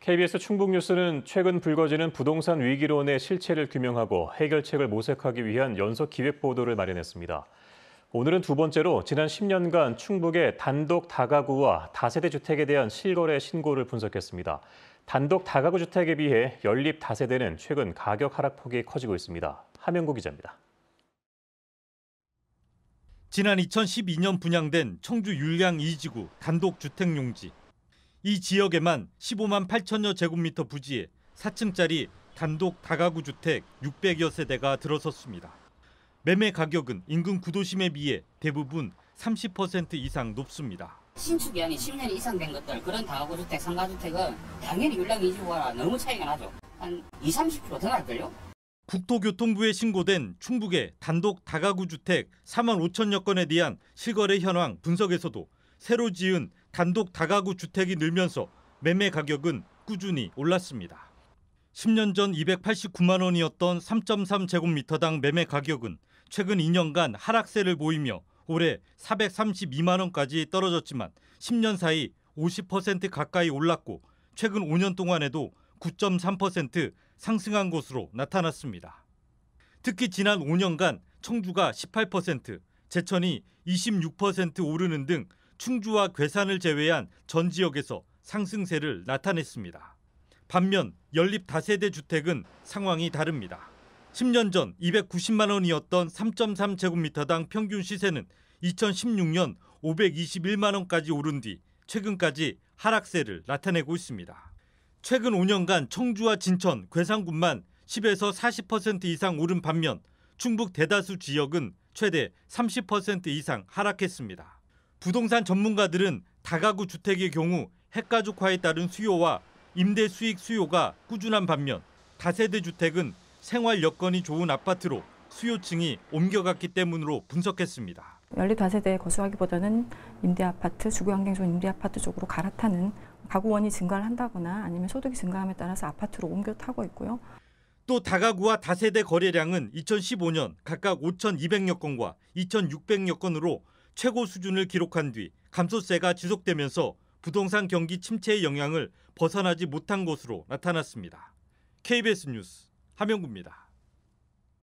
KBS 충북뉴스는 최근 불거지는 부동산 위기론의 실체를 규명하고 해결책을 모색하기 위한 연속 기획 보도를 마련했습니다. 오늘은 두 번째로 지난 10년간 충북의 단독 다가구와 다세대 주택에 대한 실거래 신고를 분석했습니다. 단독 다가구 주택에 비해 연립 다세대는 최근 가격 하락폭이 커지고 있습니다. 하명구 기자입니다. 지난 2012년 분양된 청주 율량 2지구 단독 주택 용지. 이 지역에만 15만 8천여 제곱미터 부지에 4층짜리 단독 다가구 주택 600여 세대가 들어섰습니다. 매매 가격은 인근 구도심에 비해 대부분 30% 이상 높습니다. 신축 기한이 10년 이상 된 것들, 그런 다가구 주택, 상가주택은 당연히 율량 2지구와 너무 차이가 나죠. 한 20-30% 더 날걸요? 국토교통부에 신고된 충북의 단독 다가구 주택 4만 5천여 건에 대한 실거래 현황 분석에서도 새로 지은 단독 다가구 주택이 늘면서 매매 가격은 꾸준히 올랐습니다. 10년 전 289만 원이었던 3.3제곱미터당 매매 가격은 최근 2년간 하락세를 보이며 올해 432만 원까지 떨어졌지만 10년 사이 50% 가까이 올랐고 최근 5년 동안에도 9.3% 상승한 것으로 나타났습니다. 특히 지난 5년간 청주가 18%, 제천이 26% 오르는 등 충주와 괴산을 제외한 전 지역에서 상승세를 나타냈습니다. 반면 연립 다세대 주택은 상황이 다릅니다. 10년 전 290만 원이었던 3.3제곱미터당 평균 시세는 2016년 521만 원까지 오른 뒤 최근까지 하락세를 나타내고 있습니다. 최근 5년간 청주와 진천, 괴산군만 10에서 40% 이상 오른 반면 충북 대다수 지역은 최대 30% 이상 하락했습니다. 부동산 전문가들은 다가구 주택의 경우 핵가족화에 따른 수요와 임대 수익 수요가 꾸준한 반면 다세대 주택은 생활 여건이 좋은 아파트로 수요층이 옮겨갔기 때문으로 분석했습니다. 연립 다세대에 거주하기보다는 임대 아파트, 주거 환경 좋은 임대 아파트 쪽으로 갈아타는 가구원이 증가를 한다거나 아니면 소득이 증가함에 따라서 아파트로 옮겨 타고 있고요. 또 다가구와 다세대 거래량은 2015년 각각 5,200여 건과 2,600여 건으로 최고 수준을 기록한 뒤 감소세가 지속되면서 부동산 경기 침체의 영향을 벗어나지 못한 것으로 나타났습니다. KBS 뉴스 하명구입니다.